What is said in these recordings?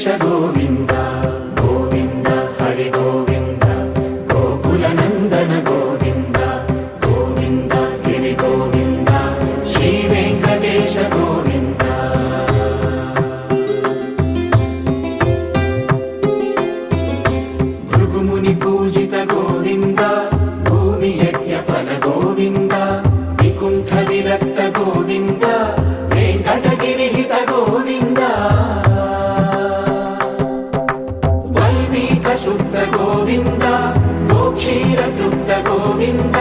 వెంకటేశ గోవింద గోవింద హరి గోవింద గోకుల నందన గోవింద గోవింద గిరి గోవింద శ్రీ వెంకటేశ గోవింద భృగుముని పూజిత గోవింద భూమి యజ్ఞ ఫల గోవింద వికుంఠ విరక్త గోవింద వెంకటగిరి హిత గోవింద వల్మీక శుద్ధ గోవింద గోక్షీర తృప్త గోవింద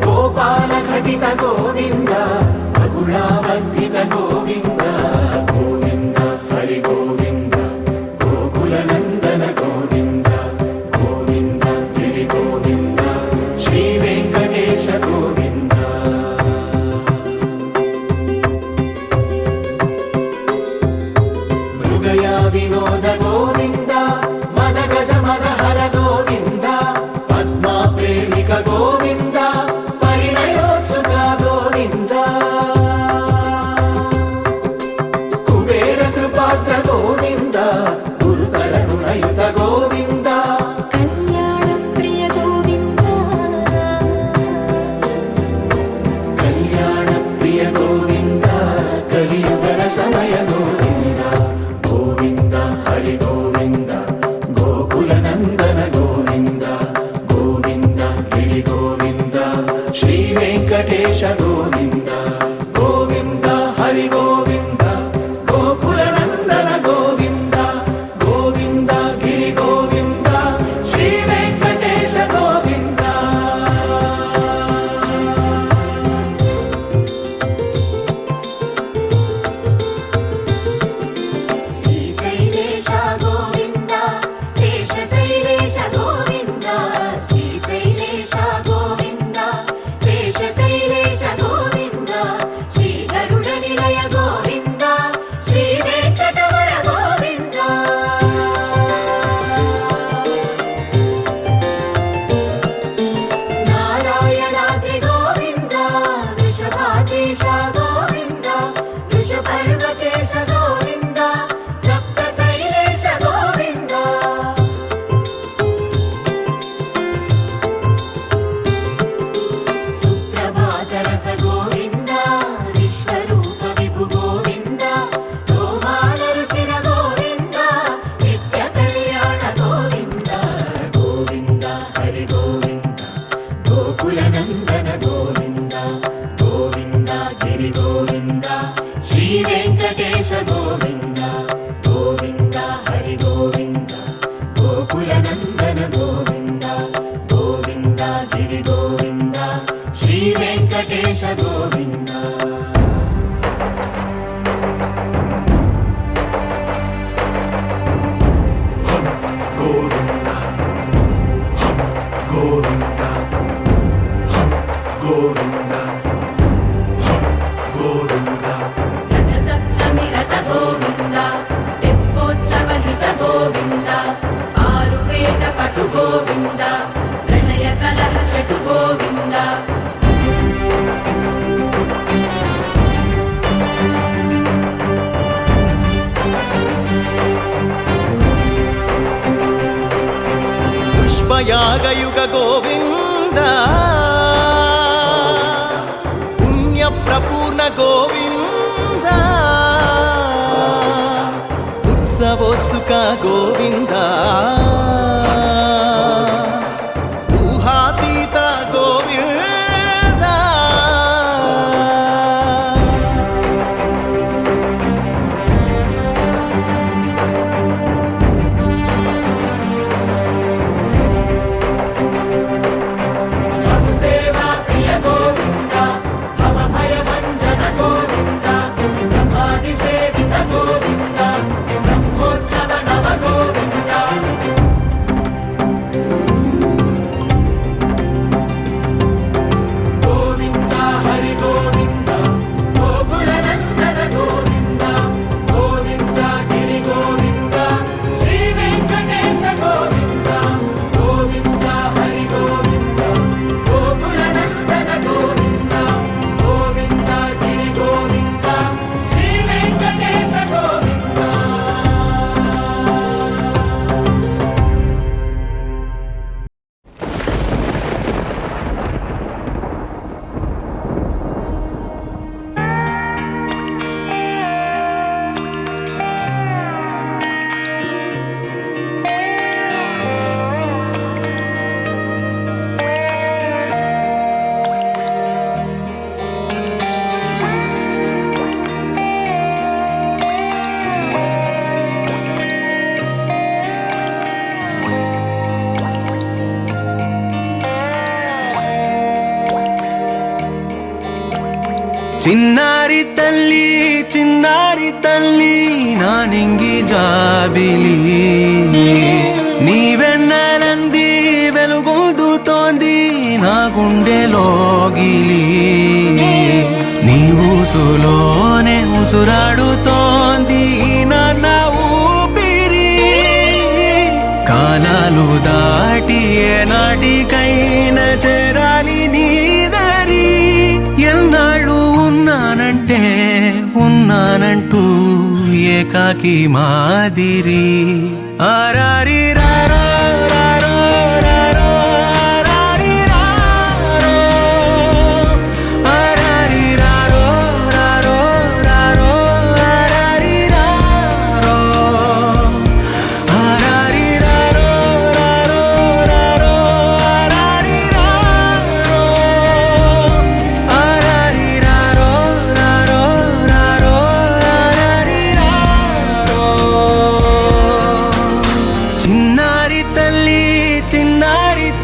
గోపాల ఘటిత గోవింద బహుళావర్ధిత గోవింద గోవింద హరి గోవింద గోకుల నందన గోవింద గోవింద గిరి గోవింద శ్రీ వెంకటేశ గోవింద మృగయా వినోద గోవింద మద గజ మద హర గోవింద పద్మా ప్రేమిక గోవింద పరిణయోత్సుక గోవింద కుబేర కృపాత్ర గోవింద గురుతర రుణయుత గోవింద కళ్యాణ ప్రియ గోవింద కళ్యాణ ప్రియ గోవింద కలియుగ సమయ గోవింద గోవింద హరి గోవింద గోకుల నందన గోవింద గోవింద గిరి గోవింద శ్రీ వెంకటేశ గోవింద గోవింద హరి గోవింద గోకుల నందన గోవింద గోవింద గిరి గోవింద శ్రీ వెంకటేశ గోవింద శ్రీశైలేశ గోవింద శేషశైలేశ గోవింద శ్రీశైలేశ గోవింద శేషశైలేశ గోవింద శ్రీ గరుడ నిలయ గోవింద శ్రీ వెంకటవర గోవింద నారాయణాద్రి గోవింద వృషభాద్రీశ గోవింద వృషపర్వతేశ గోవింద సప్తశైలేశ గోవింద సుప్రభాతరస గోవింద విశ్వరూప విభు గోవింద గోమాల రుచిర గోవింద నిత్య కళ్యాణ గోవింద గోవింద హరి గోవింద గోకుల నందన గోవింద గోవింద గిరి గోవింద శ్రీ వెంకటేశ గోవింద గోవింద హరి గోవింద గోకుల నందన గోవింద గోవింద గిరి గోవింద శ్రీ వెంకటేశ గోవింద గోవింద గోవింద గోవింద గోవింద రథ సప్తమి రథ గోవింద తెప్పోత్సవ హిత గోవింద ఆరువేద పటు గోవింద ప్రణయ కలహ షటు గోవింద పుష్పయాగయుగ గోవింద పుణ్య ప్రపూర్ణ గోవింద ఉత్సవోత్సుక గోవింద ఊహాతీత గోవింద సేవా ప్రియ గోవింద భవ భయ భంజన గోవింద బ్రహ్మాది సేవిత గోవింద బ్రహ్మోత్సవ నవ గోవింద చిన్నారి తల్లి చిన్నారి తల్లి నా నింగి జాబిలి నీవెన్నెలంది వెలుగొందుతోంది నా గుండెలోగిలి నీ ఊసులోనే ఉసురాడుతోంది నాన్న ఊపిరి కాలాలు దాటి ఏనాటికైనా చేరాలి నీ దారి ఎన్నాళ్ళు ఉన్నానంటూ ఏకాకి మాదిరి ఆరారి రారో రారో రారో ఆరారి రారో ఆరారి రారో రారో రారో ఆరారి రారో ఆరారి రారో రారో రారో ఆరారి రారో ఆరారి రారో రారో రారో ఆరారి రారో చిన్నారి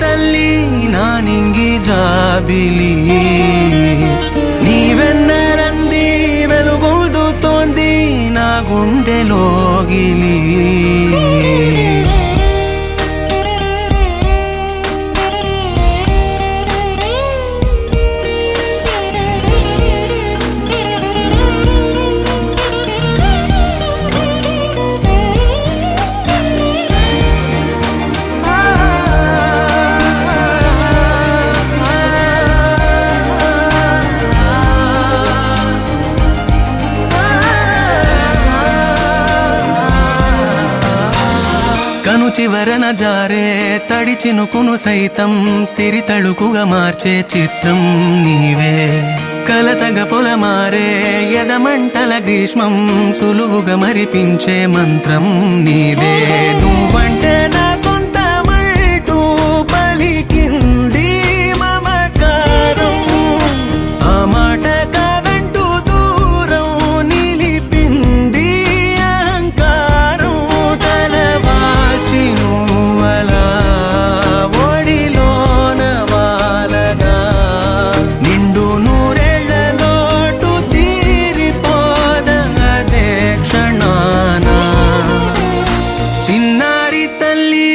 తల్లి నా నింగి జాబిలి నీవెన్నెలంది వెలుగొందుతోంది నా గుండెలోగిలి కను చివరన జారే తడి చినుకును సైతం సిరి తళుకుగా మార్చే చిత్రం నీవే కలతగ పొలమారే ఎదమంటల గ్రీష్మం సులువుగా మరిపించే మంత్రం నీదే నువ్వంటే నా సొంతమంటూ పలికింది మమకారం ఆ మాట కాదంటూ దూరం నిలిపింది అహంకారం తలవాచి నువ్వలా ఒడిలోన వాలగా నిండు నూరేళ్ల లోటు తీరిపోదదే క్షణాన చిన్నారి తల్లి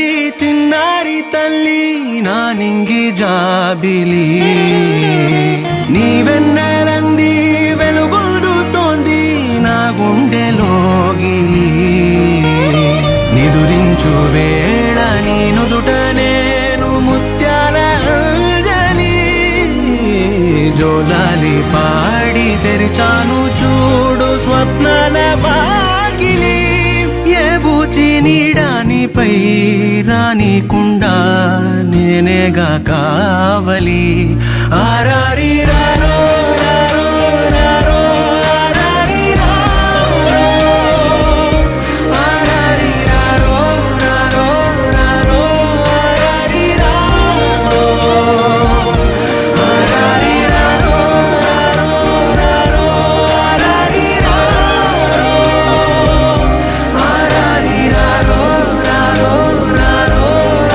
నా నింగి జాబిలి నీవెన్నెలంది వెలుగొందుతోంది నా గుండెలోగిలి నిదురించు వేళ నీ నుదుట నేను ముత్యాల అంజలి జోలాలి పాడి తెరిచాను చూడు స్వప్నాల వాకిలి ఏ బూచి నీడానిపై రానికుండా నేనేగా కావలి ఆరారి రారో రారో రారో ఆరారి రారో ఆరారి రారో రారో రారో ఆరారి రారో ఆరారి రారో రారో రారో ఆరారి రారో ఆరారి రారో రారో రారో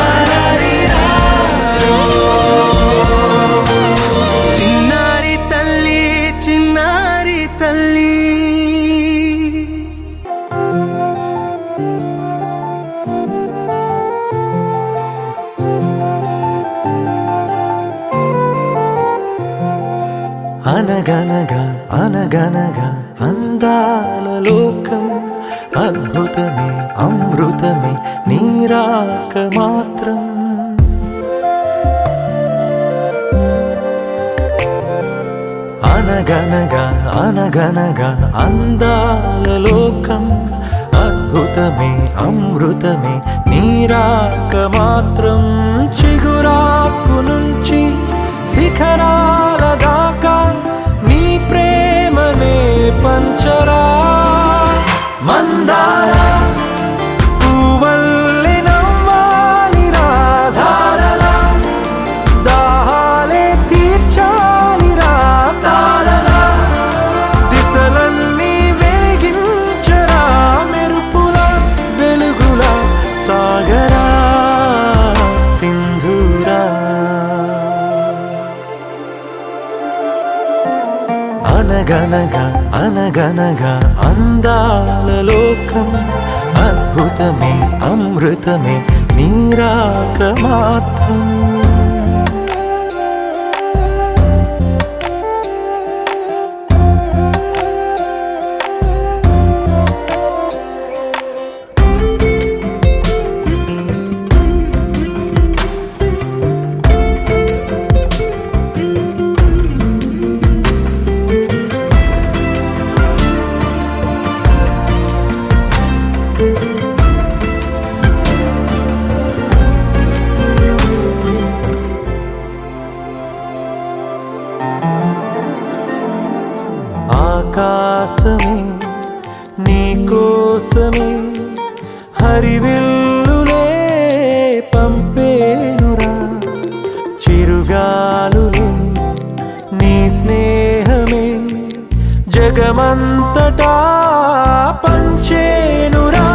ఆరారి రారో చిన్నారి తల్లి అనగనగా అనగనగా అందాల లోకం అద్భుతమే అమృతమే నీరాక మాత్రం అనగనగా అనగనగా అందాల లోకం అద్భుతమే అమృతమే నీరాక మాత్రం చిగురాకు నుంచి శిఖరాల దాకా నీ ప్రేమనే పంచరా మందార పువ్వల్లె నవ్వాలి రాధారలా దాహాలే తీర్చాలి రా తారలా దిశలన్నీ వెలిగించరా మెరుపుల వెలుగుల సాగరా సింధూరా అనగనగా అనగనగా అందాల లోకం అద్భుతమే అమృతమే నీరాక మాత్రం ఆకాశమే నీకోసమే హరివిల్లులే పంపేనురా చిరుగాలులే నీ స్నేహమే జగమంతటా పంచేనురా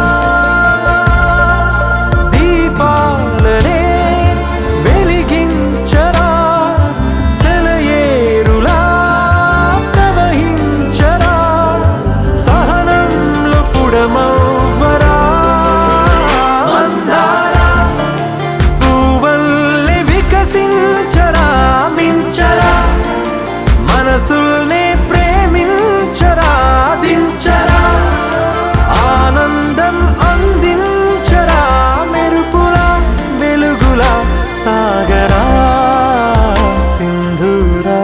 దీపాలనే వెలిగించరా సెలయేరులా ప్రవహించరా సహనంలో పుడమవ్వరా మందారా పువ్వల్లే వికసించరా మించరా మనసుల్నే ప్రేమించరా దించరా ఆనందం అందించరా మెరుపులా వెలుగులా సాగరా సింధూరా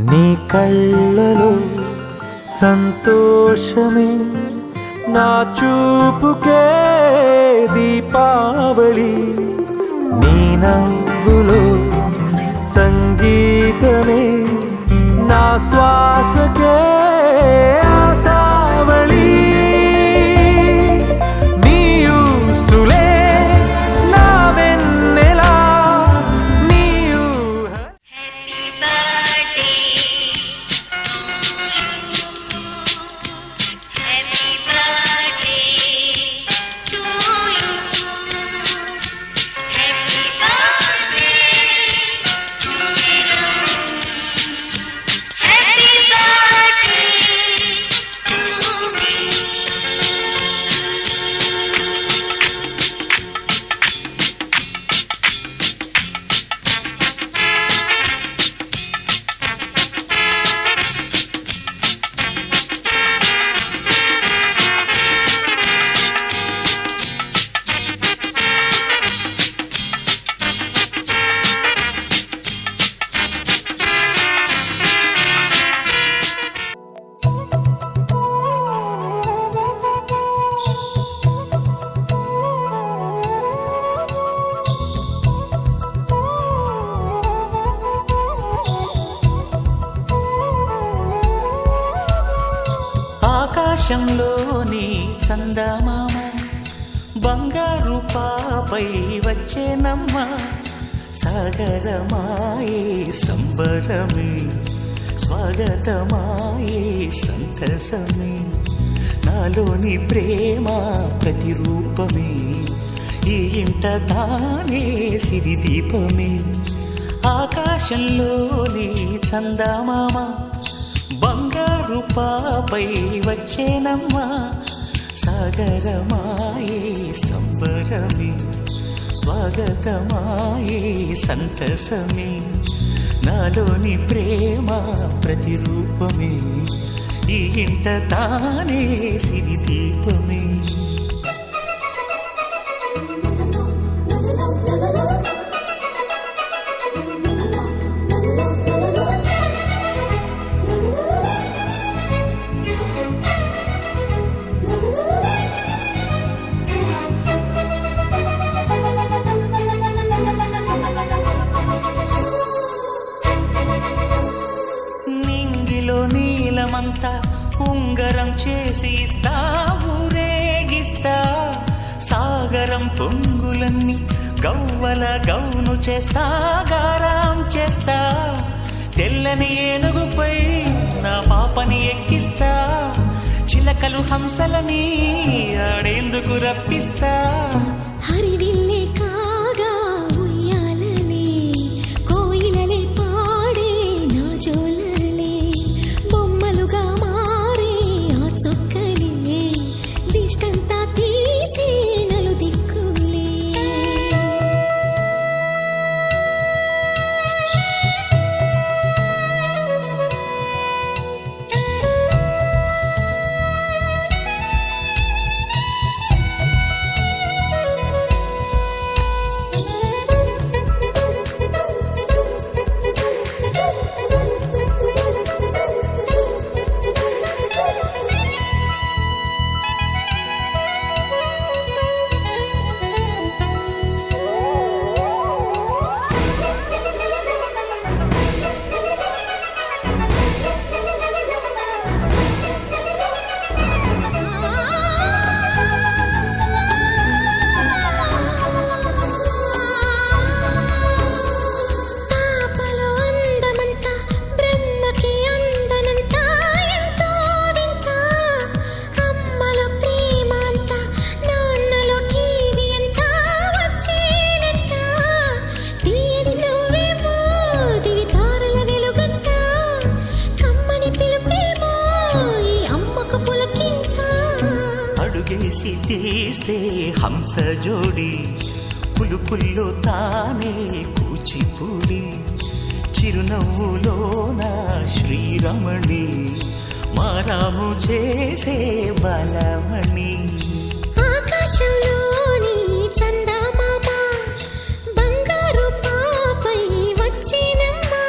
నీ కళ్ళలో సంతోషమే నా చూపుకే దీపావళి నీ నవ్వులో సంగీతమే నా శ్వాసకే ఆశావళి నీ ఊసులే నా వెన్నెలా నీ ఊహ ఆకాశంలోని చందమామ బంగారు పాపై వచ్చేనమ్మ సాగరమాయే సంబరమే స్వాగతమాయే సంతసమే నాలోని ప్రేమ ప్రతిరూపమే ఈ ఇంట తానే సిరిదీపమే ఆకాశంలోని చందమామ బంగారు పాపై వచ్చేనమ్మా సాగరమాయే సంబరమే స్వాగతమాయే సంతసమే నాలోని ప్రేమ ప్రతిరూపమే ఈ ఇంట తానే సిరిదీపమే నీలమంత వస్తా, ఉంగరం చేసి ఇస్తా, ఊరేగిస్తా. సాగరం పొంగులన్నీ గవ్వల గౌను చేస్తా, గారాం చేస్తా. తెల్లని ఏనుగుపై నా పాపని ఎక్కిస్తా, చిలకలు హంసలని ఆడేందుకు రప్పిస్తా. హరివిల్లే కాగా ఉయ్యాలలే, కోయిలలే పాడే నా జోలలే, బొమ్మలుగా మారే ఆ చొక్కలే, దిష్టంతా తీసి నలుదిక్కులే. పాపలో అందమంతా బ్రహ్మకి అందనంతా ఎంతో వింత, అమ్మలో ప్రేమ అంతా నాన్నలో టీవీ అంతా వచ్చేనంట. తీయని నవ్వేమో దివి తారల వెలుగంట, కమ్మని పిలుపేమో ఈ అమ్మకు పులకింత. అడుగేసి తీస్తే హంస జోడి, పులుపుల్లో తానే కూచిపూడి, చిరునవ్వులోన శ్రీరమణి, మారాము చేసే బలమణి. ఆకాశంలోని చందమామ బంగారు పాపై వచ్చినమ్మా,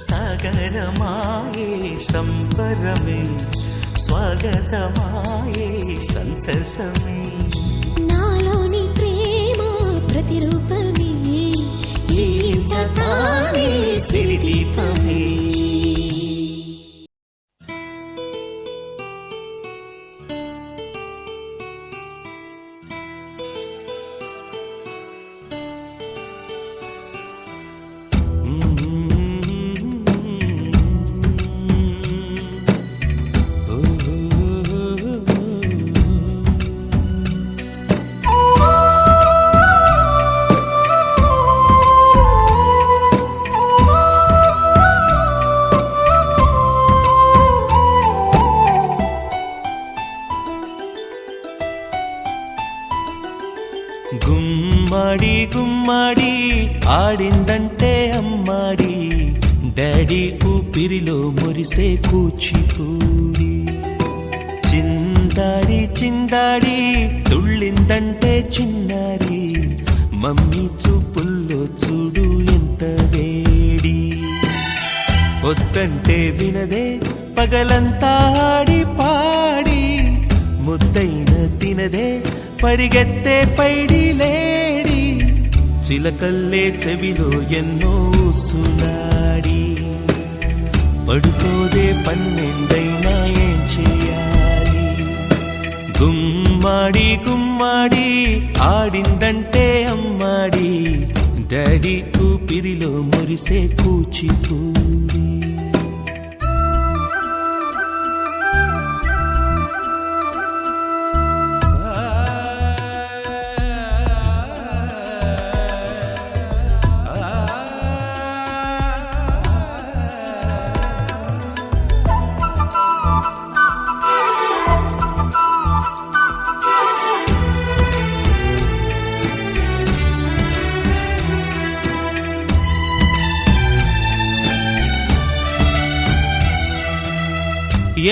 సాగరమాయే సంబరమే, స్వాగతమాయే సంతసమే. నాలోని ప్రేమ ప్రతిరూపమే, ఈ ఇంట తానే సిరిదీపమే. గుమ్మడి గుమ్మడి ఆడిందంటే అమ్మాడి, డాడీ ఊపిరిలో మురిసే కూచిపూడి. చిందాడి చిందాడి తుళ్ళిందంటే చిన్నారి, మమ్మీ చూపుల్లో చూడు ఎంత వేడి. వద్దంటే వినదే పగలంతా ఆడి పాడి, ముద్దైన తినదే పరిగెత్తే పైడి లేడి. చిలకల్లే చెవిలో ఎన్నో సులాడి, పడుకోదే పన్నెండైనా ఏం చేయాలి. గుమ్మాడి గుమ్మాడి ఆడిందంటే అమ్మాడి, డాడీ ఊపిరిలో మురిసే కూచిపూడి.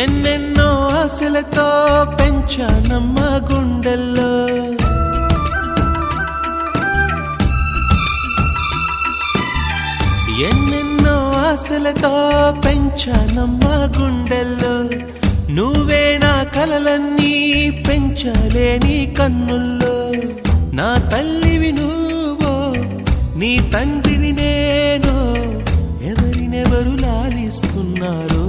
ఎన్నెన్నో ఆశలతో పెంచానమ్మ గుండెల్లో, ఎన్నెన్నో ఆశలతో పెంచానమ్మ గుండెల్లో. నువ్వే నా కలలన్నీ పెంచాలే నీ కన్నుల్లో. నా తల్లివి నువ్వో, నీ తండ్రిని నేను, ఎవరినెవరు లాలిస్తున్నారో.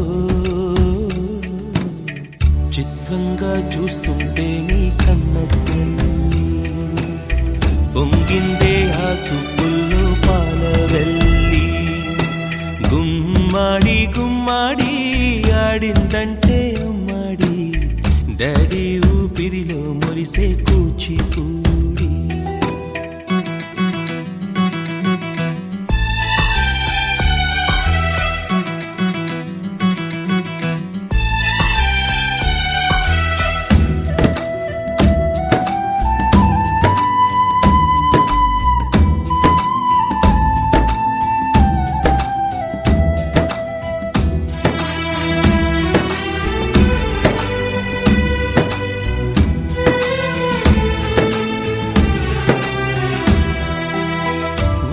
చూస్తుంటే నీ కన్న తల్లి పొంగిందే ఆ చూపుల్లో పాల వెళ్ళి గుమ్మాడి గుమ్మాడి ఆడిందంటే అమ్మాడి డాడీ ఊపిరిలో మురిసే కూచిపూడి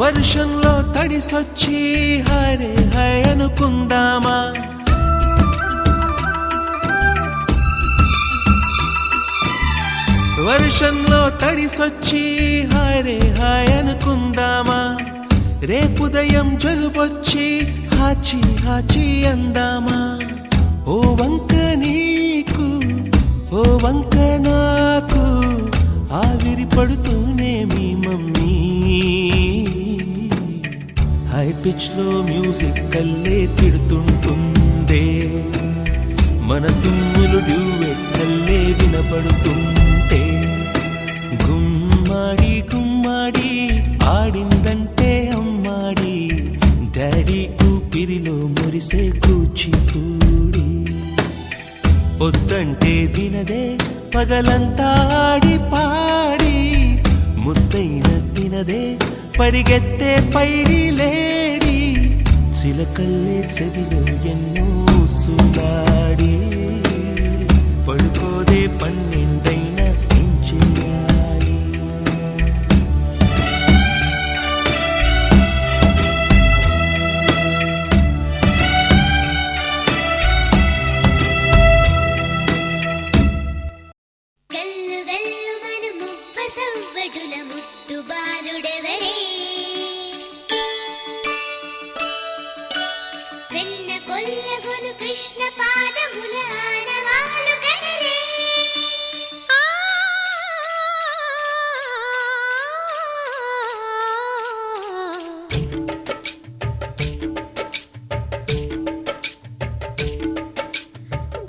వర్షంలో తడిసొచ్చి హరే హై అనుకుందామా వర్షంలో తడిసొచ్చి హరే హై అనుకుందామా రేపుదయం జలుబొచ్చి హాచి హాచి అందామా ఓ వంక నీకు ఓ వంక నాకు ఆవిరి పడుతూనే మీ మమ్మీ హై పిచ్ లో మ్యూజిక్ కల్లే తిడుతుంటుందే మన తుమ్ములు డ్యూయెట్ కల్లే వినపడుతుంటే గుమ్మాడి గుమ్మాడి ఆడిందంటే అమ్మాడి డాడీ ఊపిరిలో మురిసే కూచిపూడి పొద్దంటే వినదే పగలంతా ఆడి పాడి ముద్దైన తినదే పరిగెత్తే పైడి లేడి చిలకల్లే చెవిలో ఎన్నో సులాడి పడుకోదే పన్నెండైనా ఏం చెయ్యాలి గల్లు గల్లు మను మువ్వ సవ్వడుల ముద్దు బాలుడెవడే వెన్న కొల్లగొను కృష్ణ పాదముల ఆనవాలు కదరే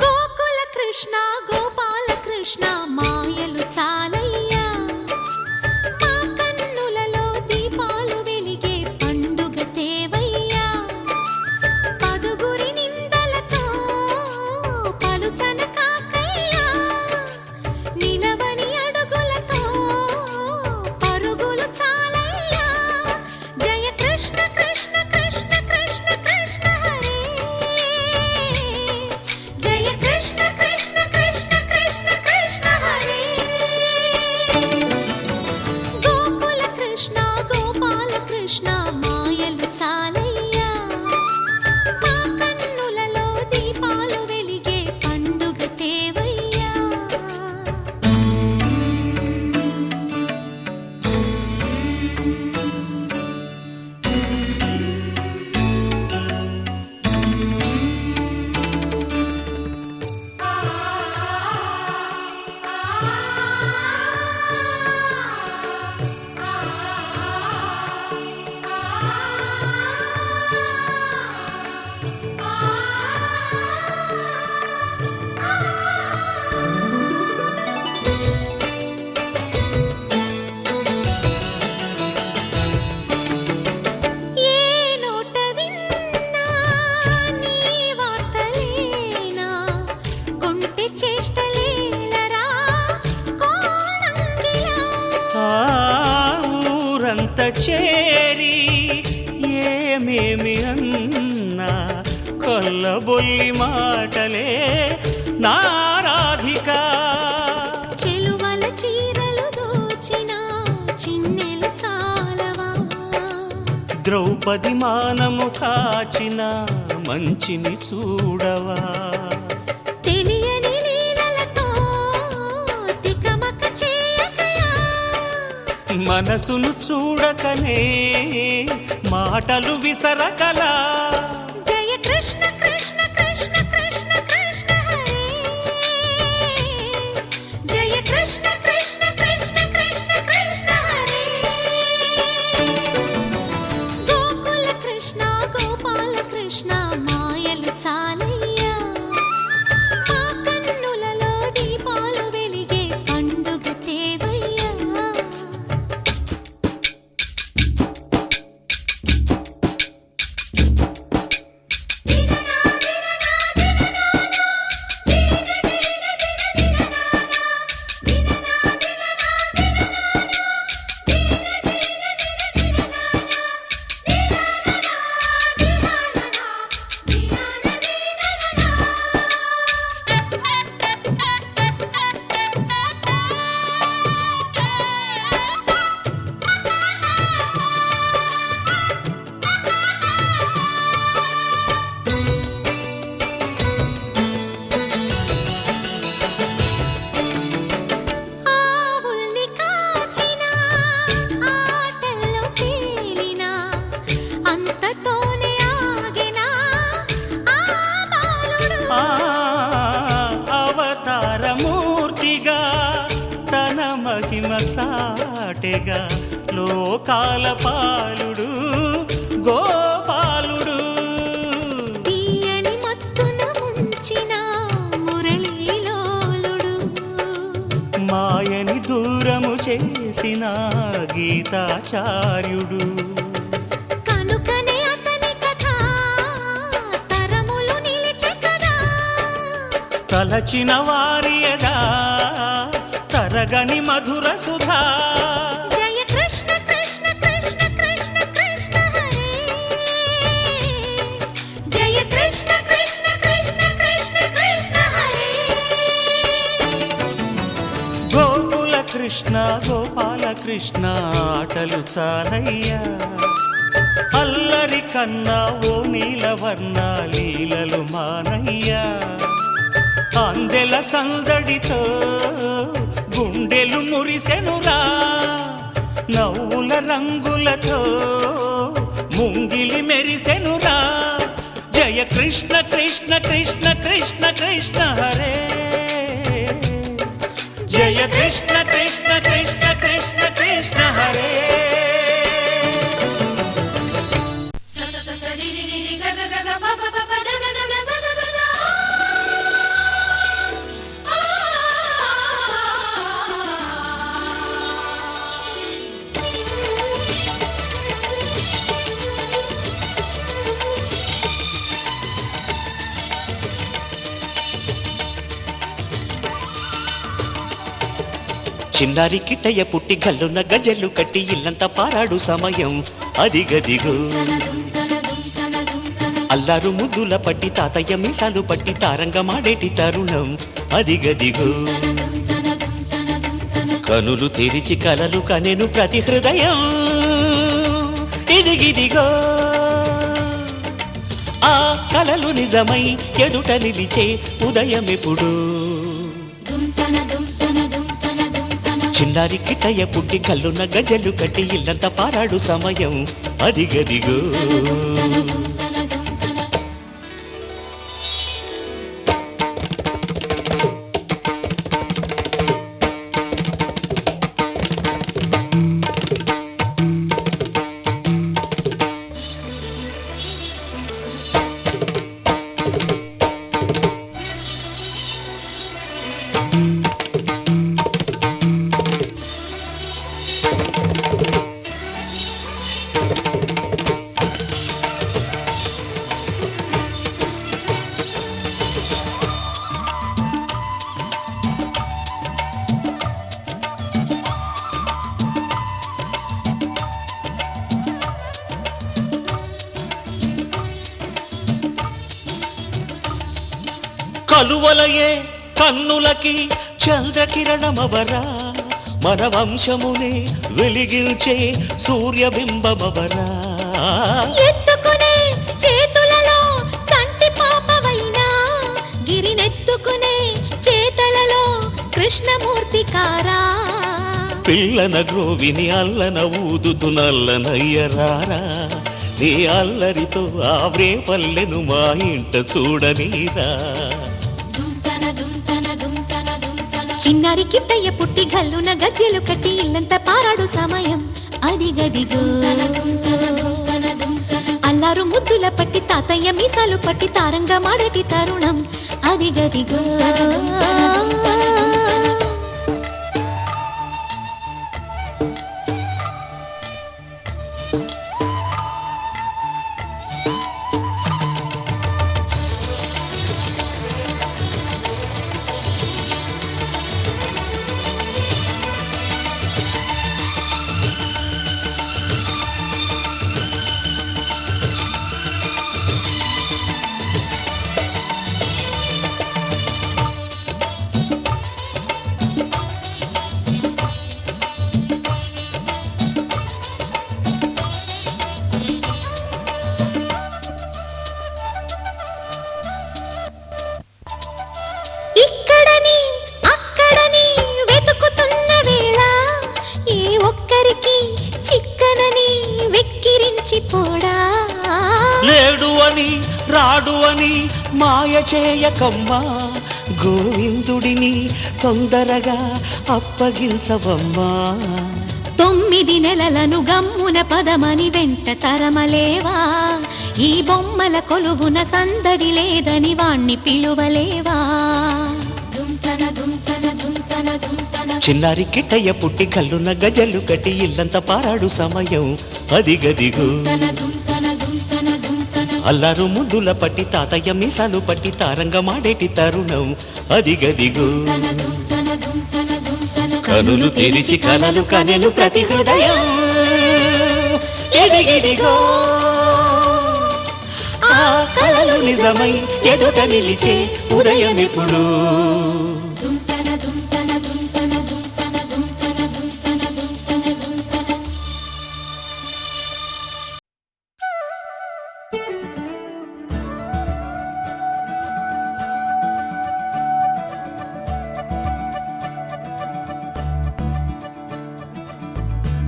గోకుల కృష్ణ గోపాల కృష్ణ మాయలు చాలయ్యా మా కన్నులలో దీపాలు వెలిగే పండుగ తేవయ్యా పదుగురి నిందలతో పలుచన కాకయ్యా నిలవని అడుగులతో పరుగులు చాలయ్యా జయ కృష్ణ కృష్ణ కృష్ణ కృష్ణ కృష్ణ హరే జయ కృష్ణ కృష్ణ కృష్ణ కృష్ణ కృష్ణ హరే గోకుల కృష్ణ గోపాల కృష్ణ మాయలు చాలయ్యా మా కన్నులలో దీపాలు వెలిగే పండుగ తేవయ్యా ఏ నోట విన్నా నీ వార్తలేనా కొంటె చేష్టలేలరా కోణంగిలా ఆ ఊరంతా చేరి ఏమేమి అన్నా కొల్లబొల్లి మాటలే నారాధిక చెలువల చీరలు దోచిన చిన్నెలు చాలవా ద్రౌపది మానము కాచిన మంచిని చూడవా తెలియని లీలలతో తికమక చేయకయా మనసును చూడకనే మాటలు విసరకలా జయ కృష్ణ కృష్ణ కృష్ణ కృష్ణ కృష్ణ హరే కృష్ణ కృష్ణ కృష్ణ కృష్ణ కృష్ణ హరే గోకుల కృష్ణ గోపాల కృష్ణ మాయలు చాలయ్యా మా కన్నులలో దీపాలు వెలిగే పండుగ తేవయ్యా ఆవుల్ని కాచిన ఆటల్లో తేలిన అంతతోనే ఆగిన ఆ బాలుడు అవతారమూర్తిగా తన మహిమ సాటెగా లోకాల పాలుడు గోపాలుడు తీయని మత్తున ముంచిన మురళీలోలుడు మాయని దూరము చేసిన గీతాచార్యుడు కనుకనే అతని కథ తరములు నిలిచే కదా తలచిన వారియదా తరగని మధుర సుధా జయ కృష్ణ కృష్ణ కృష్ణ కృష్ణ కృష్ణ హరే జయ కృష్ణ కృష్ణ కృష్ణ కృష్ణ కృష్ణ హరే గోకుల కృష్ణ గోపాల కృష్ణ ఆటలు చాలయ్యా అల్లరి కన్నా ఓ నీలవర్ణ లీలలు మానయ్యా అందెల సందడితో గుండెలు మురిసెనురా నవ్వుల రంగులతో ముంగిలి మెరిసెనురా జయ కృష్ణ కృష్ణ కృష్ణ కృష్ణ కృష్ణ హరే జయ కృష్ణ కృష్ణ కృష్ణ కృష్ణ కృష్ణ హరే స స స స రి రి రి రి గ గ గ గ ప ప ప ప ద ద ద ద స స స స చిన్నారి కిట్టయ్య పుట్టి గల్లున్న గజల్లు కట్టి ఇల్లంతా పారాడు సమయం అదిగదిగో అల్లారు ముద్దుల పట్టి తాతయ్య మీసాలు పట్టి తారంగమాడేటి తరుణం అదిగదిగో కనులు తెరిచి కలలు కనెను ప్రతి హృదయం ఇదిగిదిగో ఆ కలలు నిజమై ఎదుట నిలిచే ఉదయమెప్పుడు చిన్నారి కిట్టయ్య పుట్టి కల్లున్న గజలు కట్టి ఇల్లంతా పారాడు సమయం అదిగదిగో కలువలయే కన్నులకి చంద్రకిరణమవరా మన వంశమునే వెలిగిల్చే సూర్యబింబమవరా ఎత్తుకునే చేతులలో సంటి పాపవైనా గిరినెత్తుకునే చేతలలో కృష్ణమూర్తి కారా పిల్లన గ్రోవిని అల్లన ఊదుతు నల్లనయ్యరారా నీ అల్లరితో ఆవ్రే పల్లెను మా ఇంట చూడనీరా చిన్నారి కిట్టయ్య పుట్టి గల్లున గజ్జెలు కట్టి ఇల్లంతా పారాడు సమయం అది గదిగో అల్లారు ముద్దుల పట్టి తాతయ్య మీసాలు పట్టి తారంగా మాడటి తరుణం అది గదిగో ఇక్కడని అక్కడని వెతుకుతున్న వేళ ఏ ఒక్కరికి చిక్కనని వెక్కిరించి పోడా లేడు అని రాడు అని మాయ చేయకమ్మా గోవిందుడిని తొందరగా అప్పగించవమ్మా 9 నెలలను గమ్మున పదమని వెంట తరమలేవా ఈ బొమ్మల కొలువున సందడి లేదని వాణ్ణి పిలువలేవా చిన్నారి కిట్టయ్య పుట్టి కల్లున గజలు కట్టి ఇల్లంత పారాడు సమయం అది గదిగో అల్లారు ముద్దుల పట్టి తాతయ్య మీసాలు పట్టి తారంగా మాడేటి తరుణం అది గదిగో కనులు తెరిచి కలలు కనెను ప్రతి హృదయం ఎదిగిదిగో ఆ కలలు నిజమై ఎదుట నిలిచే ఉదయం ఎప్పుడు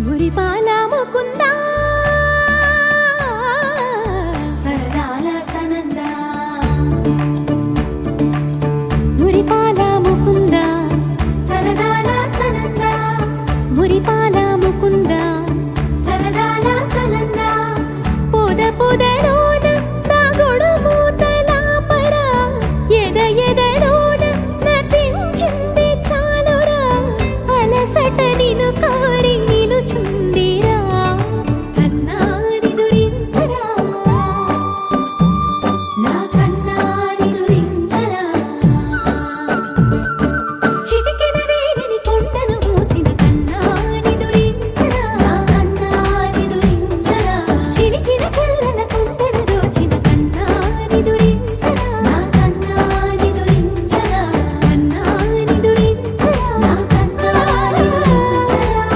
మురిపాల ముకుందా సరదాల సనందా మురిపాల ముకుందా సరదాల సనందా మురిపాల ముకుందా సరదాల సనందా పొద పొదలోన తాగుడు మూతల పరా ఎద ఎదలోన నటించింది చాలురా అలసట నిను కోరి నిలుచుందిరా కన్నాని దురించరా నా కన్నాని దురించరా చిటికెన వేలిని కొండను మూసిన కన్నాని దురించరా నా కన్నాని దురించరా చిలికిన చల్లల కొండను దోచిన కన్నాని దురించరా నా కన్నాని దురించరా కన్నాని దురించరా నా కన్నాని దురించరా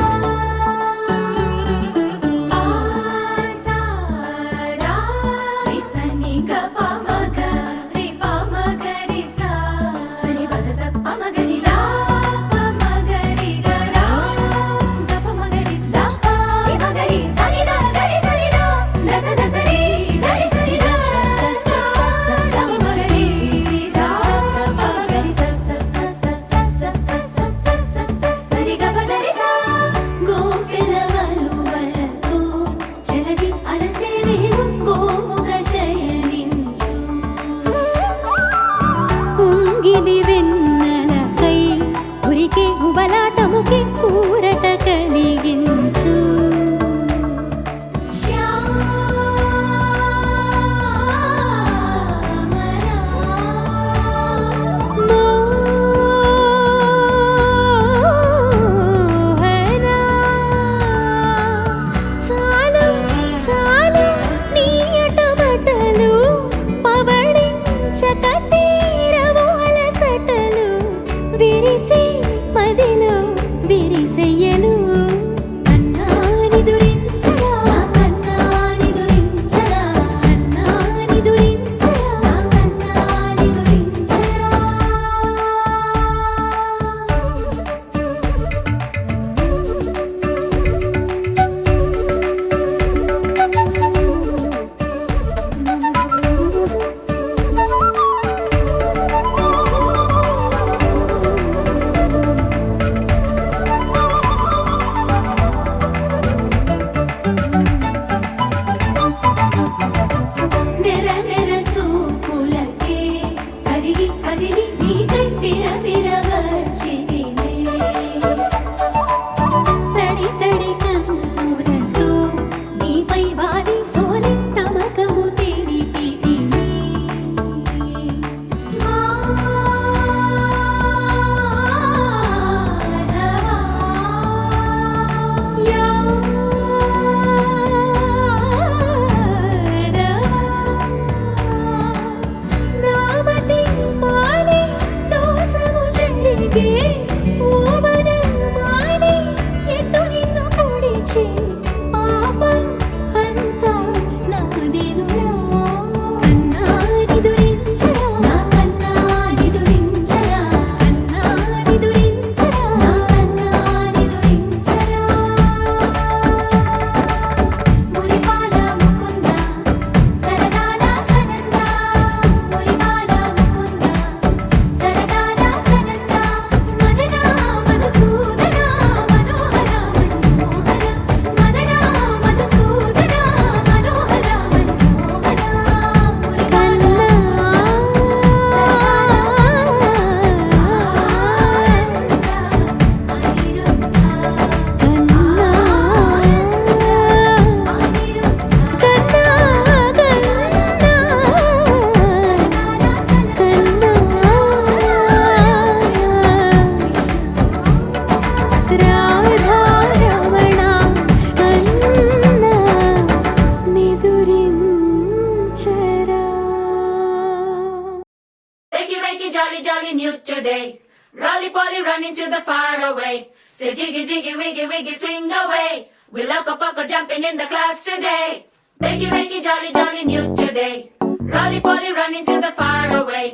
running to the far away. Say jiggy jiggy wiggy wiggy swing away. We loco poco jumping in the clouds today. Wakey wakey jolly jolly new today. Rolly poly running to the far away.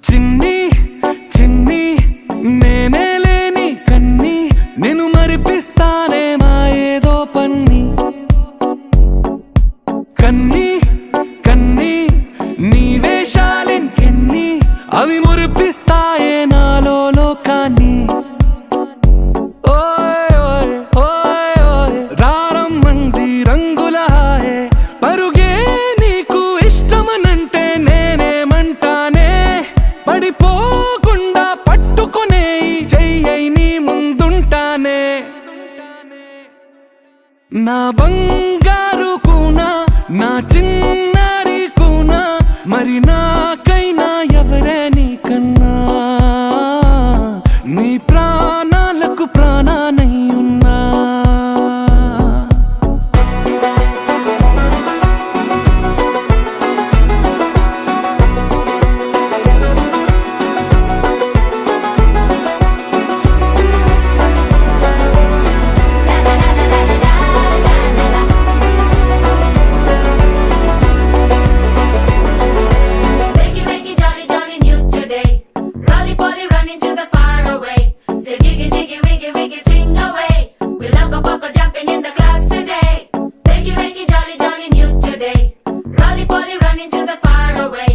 చిన్ని చిన్ని నేనే లేని కన్ని నేను మరిపిస్తానే మా ఏదో పన్ని కన్ని కన్ని నీ వేషాలెంకెన్ని అవి మురిపిస్తాయే నాలో లోకాన్ని ఓయ్ ఓయ్ ఓయ్ ఓయ్ రారమ్మంది రంగుల హాయే పరుగే నీకు ఇష్టమనంటే నేనేమంటానే పడిపోకుండా పట్టుకునే చెయ్యై నీ ముందుంటానే నా బంగారు కూనా నా చిన్నారి కూనా మరి నాకైనా ఎవరే నీకన్నా నీ ప్రాణాలకు ప్రాణానై ఉన్నా Wakey wakey jolly jolly new today. Rolly poly running to the far away. Say jiggy jiggy wiggy wiggy swing away. We loco poco jumping in the clouds today. Wakey wakey jolly jolly new today. Rolly poly running to the far away.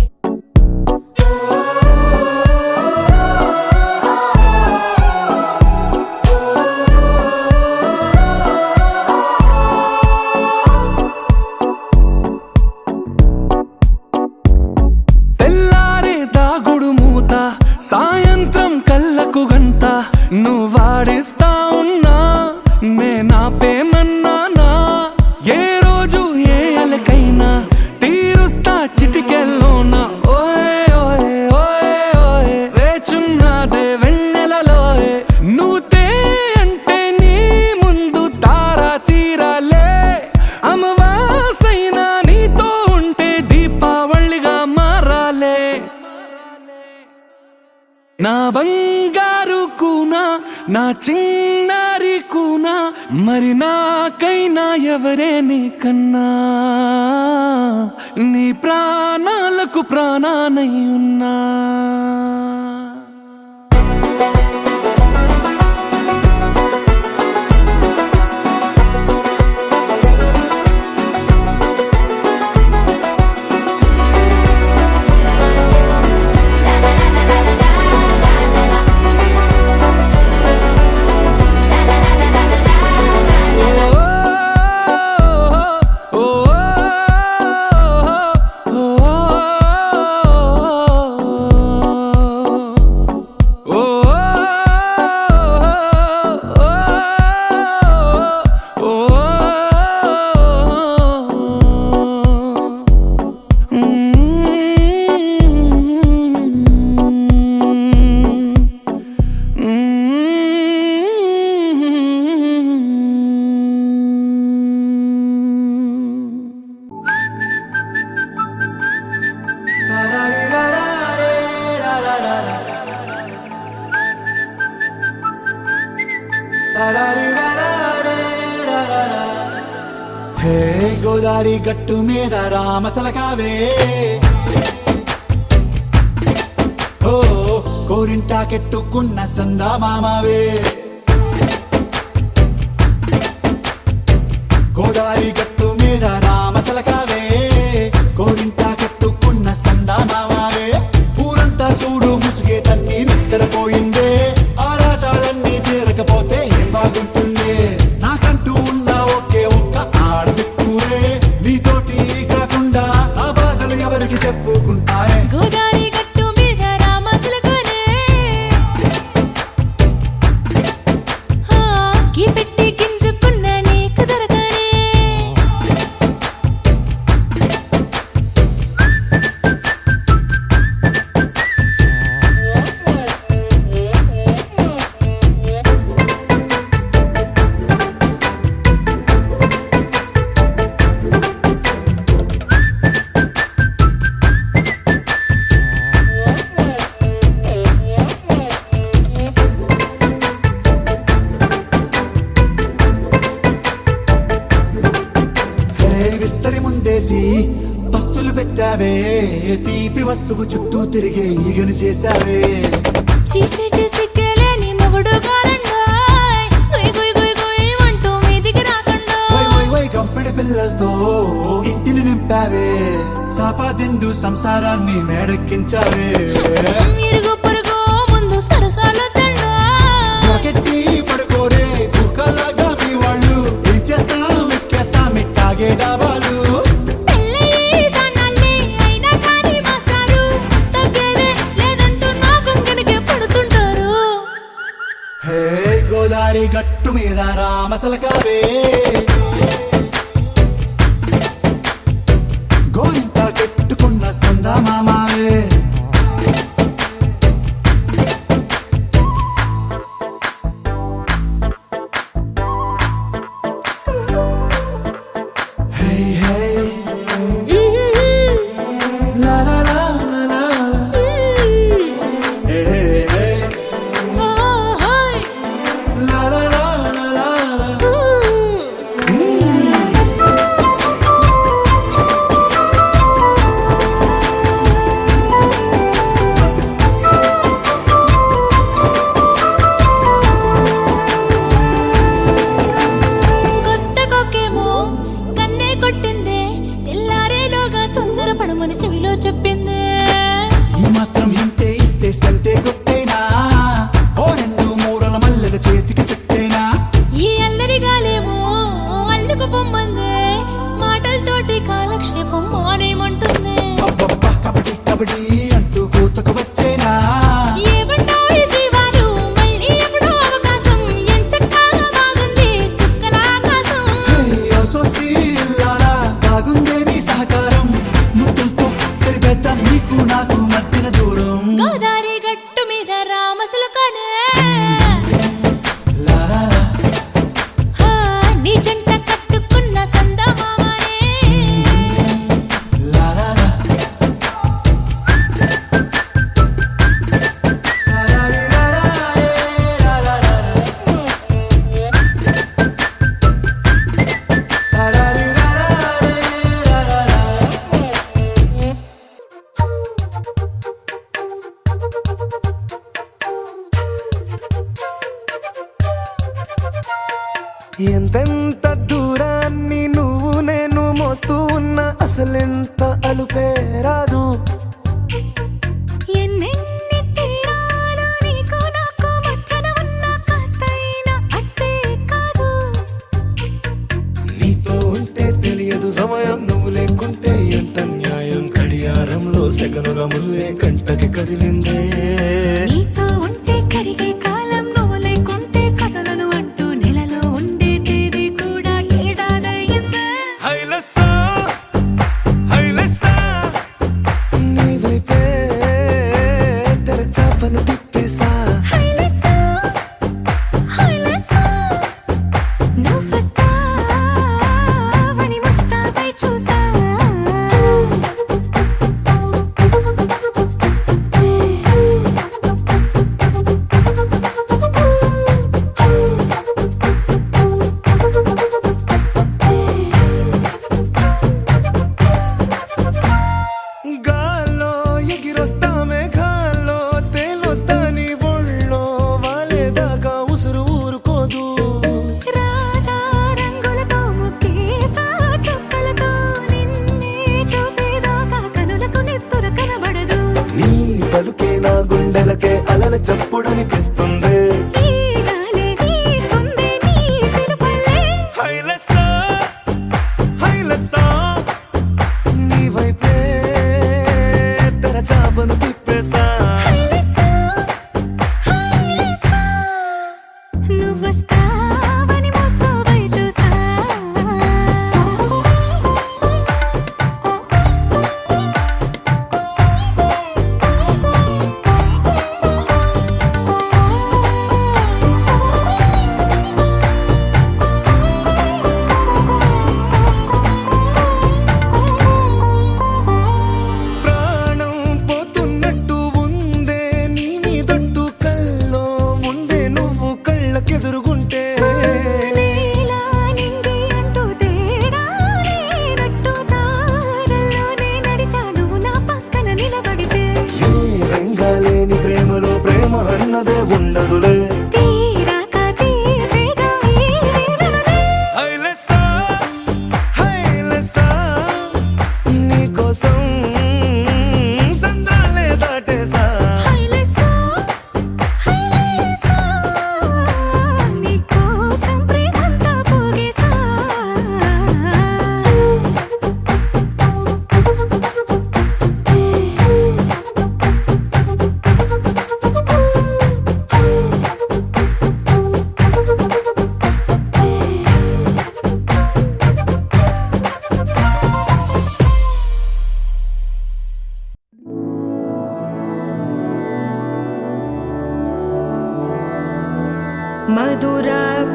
తెల్లారే దాగుడు మూత సాయంత్రం కళ్ళకు గంట నువ్వాడిస్తా ఉన్నా నేనాపేమన్నానా ఏ రోజు ఏ అలకైనా తీరుస్తా చిటికెల్లోనా ఓయ్ ఓయ్ ఓయ్ ఓయ్ వేచున్నదే వెన్నెలలోయే నువ్వుతే అంటే నీ ముందు తారా తీరాలే అమవాసైనా నీతో ఉంటే దీపావళిగా మారాలే నా బంగారు కూనా నా చిన్నారి కూనా మరి నాకైనా ఎవరే నీకన్నా నీ ప్రాణాలకు ప్రాణానై ఉన్నా హే గోదారి గట్టు మీద రామసలకావే ఓ కోరింటా కెట్టుకున్న సందా మామావే గోదారి గట్టు మీద రామసలకావే కోరింటా కెట్టుకున్న సందా మామావే ఊరంతా చూడు ముసుగే తన్ని నిద్రపోయిందే ఆరాటాలన్నీ తీరకపోతే ఏం బాగుంటుంది నాకంటూ ఉన్న ఒకే ఒక్క ఆడదిక్కురే నీతోటి కాకుండా నా బాధలు ఎవరికి చెప్పుకుంటారే గోదారి గట్టు మీద రామసులకునే చేసి పస్తులు పెట్టావే, తీపి వస్తువు చుట్టూ తిరిగే ఈగను చేశావే. చీచీ చేసి కేలేని మొగుడు గారండాయ్, గుయ్ గుయ్ గుయ్ గుయ్ అంటూ మీదికి రాకుండా. వై వై వై గంపెడి పిల్లలతో ఇంటిని నింపావే, సాపాదిండు సంసారాన్ని మేడెక్కించావే. ఇరుగు పొరుగు ముందు సరసాల తండా, రాకెట్టి పడుకోరే కుక్కలాగా మీ వాళ్ళు, ఏం చేస్తాం ఎక్కేస్తాం ఇట్టాగే డాబాలు. పెళ్ళయి సన్నాళ్ళే అయినా కానీ మాస్టారు, తగ్గేదే లేదంటూ నా కొంగనికే పడుతుంటారు. హే గోదారి గట్టు మీద రామసలకావే, గోరింట కెట్టుకున్న సందా మామావే. హే హే లా లా లా లా లా లా. హే హే హే ఓహోయ్ లా లా లా లా లా లా. కొత్త కొక్కేమో కన్నే కొట్టిందే, తెల్లారేలోగా తొందర పడమని చెవిలో చెప్పిందే. ఈ మాత్రం ఇంటే ఇస్తే సంటే కొట్టేనా, ఓ రెండు మూరల మల్లెల చేతికి చుట్టేనా. ఈ అల్లరి గాలేమో అల్లుకు పొమ్మందే, మాటలతోటి కాలక్షేపం మానేమంటుందే. అబ్బబ్బా కబడ్డీ కబడ్డీ అంటూ కూతకు వచ్చేనా. ఏమంటాయి జీవాలు మళ్ళీ ఎప్పుడో అవకాశం, ఎంచక్కా బాగుంది చుక్కల ఆకాశం. హే అసోసి ఇల్లారా బాగుందే నీ సహకారం, ముద్దులతో సరిపెద్దాం నీకు నాకు మధ్యన దూరం. గోదారి గట్టు మీద రామసులకనే, లా లా లా. హా, నీ జంట కట్టుకున్న సందమామనే. లా లా లా. లా లా రీ లా లా రే లా లా లా లా. లా లా రీ లా లా రే లా లా లా. ఎంతెంత దూరాన్ని నువ్వు నేను మోస్తూ ఉన్నా అసలెంత అలుపే రాదు. ఎన్నెన్ని తీరాలు నీకు నాకు మధ్యన ఉన్న కాస్తైనా అట్టే కాదు. నీతో ఉంటే తెలియదు సమయం, నువ్వు లేకుంటే ఎంత న్యాయం. గడియారంలో సెకనుల ముల్లే గంటకి కదిలిందే. నీతో ఉంటే కరిగే కాలం, నువ్వు లేకుంటే కథలను అంటూ నెలలో ఉండే తేదీ కూడా ఏడాదయ్యిందే. హైలెస్సా హైలెస్సా, నీ వైపే తెరచాపను తిప్పేసా. హైలెస్సా, హైలెస్సా, నువ్వొస్తావని ముస్తాబై చూసా.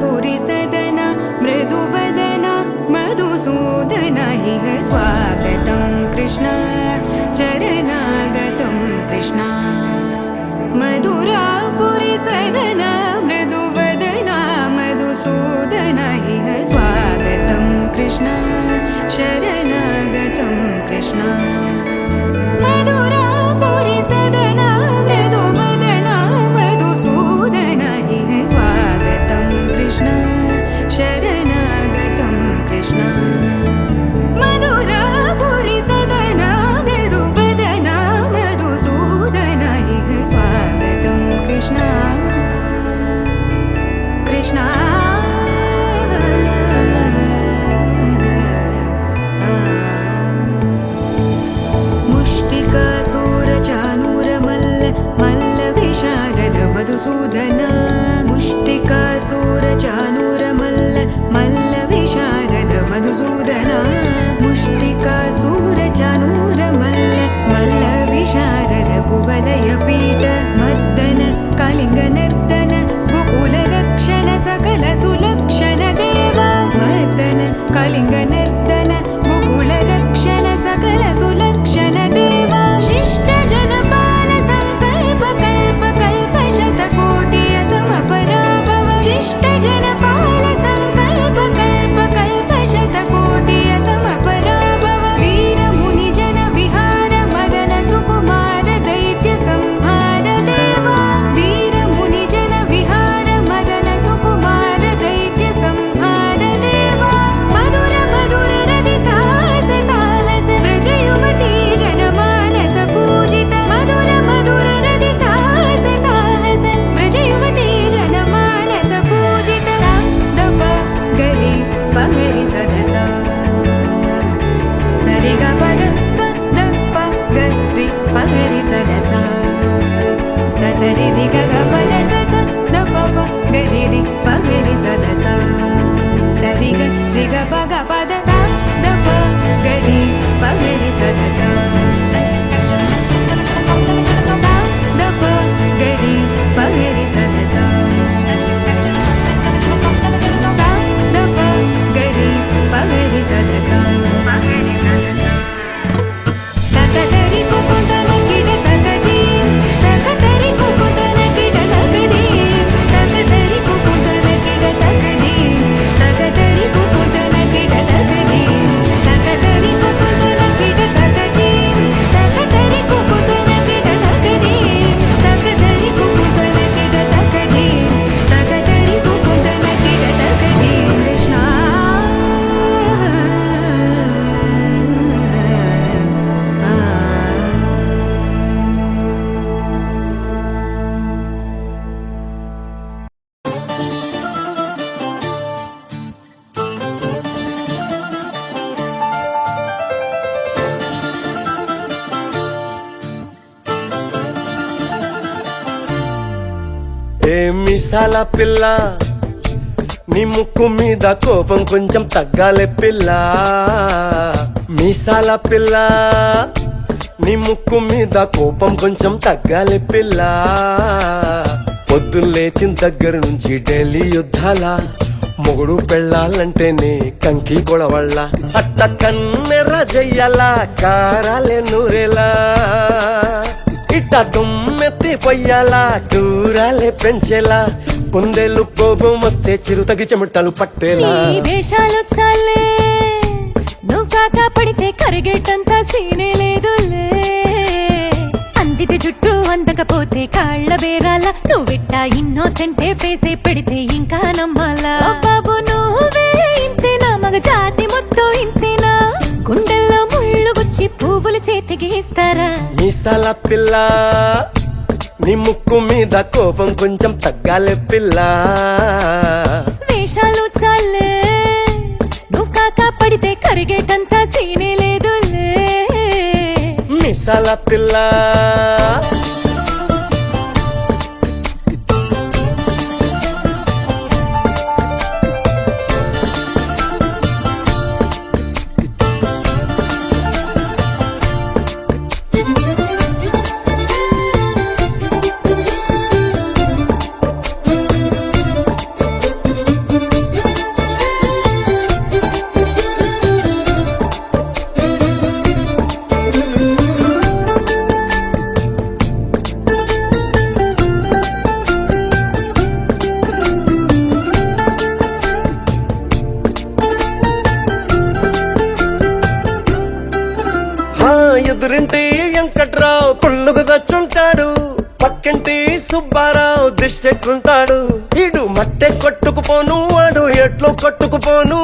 पुरी सदन मृदुवदन मधुसूदन इह स्वागतं कृष्ण चरणागतं कृष्ण मधुरा पुरी सदन मृदुवदन मधुसूदन इह स्वागतं कृष्ण शरणागतं कृष्ण मधुरा पुरी सदन मृदुवदन मधुसूदन इह स्वागतं कृष्ण शरणागतं कृष्ण मधुरा पुरी सदन मृदुवदन मधुसूदन इह स्वागतं कृष्ण कृष्ण मुष्टिकासूरचानूरमल्ल मल्लविशारद मधुसूदन मुष्टिकासूरचानूरमल्ल मल्लविशारद मधुसूदन मुष्टिकासूरचानूरमल्ल मल्लविशारद कुवलयपीठ मर्दन कलिङ्गनर्तन गोकुलरक्षण सकल सुलक्षण देवा मर्दन कलिङ्गनर्तन गोकुलरक्षण सकल सुलक्षण देवा शिष्ट जनपाल संकल्प कल्प कल्प शतकोटि असमपराभव शिष्ट जनपाल संकल्प कल्प कल्प शतकोटि असमपराभव वीर मुनि जन विहार मदन सुकुमार दैत्य संहार देवा वीर मुनि जन विहार मदन सुकुमार दैत्य संहार देवा मधुर मधुर रति साहस साहस व्रज युवती जनमानस पूजित मधुर मधुर रति साहस साहस व्रज युवती जनमानस पूजित सा दप गरि पगरि सदसा सरि ग पद स द प गरि पगरि सदसा स सरि रि ग ग पद स स द प प गरि रि पगरि सदसा सरि ग रि ग प ग पद स द प गरि पगरि सदसा सा द प गरि पगरि सदसा सा द प गरि पगरि सदसा तकतरि कुकुतन किट तकदीम तकतरि कुकुतन किट तकदीम तकतरि कुकुतन किट तकदीम तकतरि कुकुतन किट तकदीम तकतरि कुकुतन किट तकदीम तकतरि कुकुतन किट तकदीम तकतरि कुकुतन किट तकदीम तकतरि कुकुतन किट तकदीम कृष्ण ఏ మిసాల పిల్ల నీ ముక్కు మీద కోపం కొంచెం తగ్గాలే పిల్ల మీసాల పిల్ల నీ ముక్కు మీద కోపం కొంచెం తగ్గాలే పిల్ల పొద్దున్న లేచిన దగ్గర నుంచి ఢిల్లీ యుద్ధాల మొగుడు పెళ్ళాలంటేనే కంకి గొడవళ్ళ అట్ట కన్నెర్ర చెయ్యాల కారాలే నూరేలా ఇట్ట దుమ్మెత్తి పొయ్యాలా కూరాలే పెంచేలా కుందేలు కోపం వస్తే చిరుతగి చెమటలు పట్టేలా ఈ వేషాలు చాలే నువ్వు కాక పడితే కరిగేటంత సీనే లేదులే అందితే జుట్టు అందకపోతే కాళ్ళ బేరాల నువ్విట్ట ఇన్నోసెంటే ఫేసే పెడితే ఇంకా నమ్మాలా బాబు నువ్వే ఇంతేనా మగ జాతి మొత్తం ఇంతేనా గుండెల్లో ముళ్ళు గుచ్చి పువ్వులు చేతికి ఇస్తారా మీసాల పిల్ల నీ ముక్కు మీద కోపం కొంచెం తగ్గాలే పిల్ల వేషాలు చాలే నువ్వు కాక పడితే కరిగేటంత సీనే లేదులే మీసాల పిల్ల ఎదురింటి వెంకట్రావు పుల్లుకు తెచ్చుంటాడు, పక్కింటి సుబ్బారావు దిష్టెట్లుంటాడు. ఈడు మట్టె కొట్టుకుపోను, వాడు ఎట్లో కొట్టుకుపోను.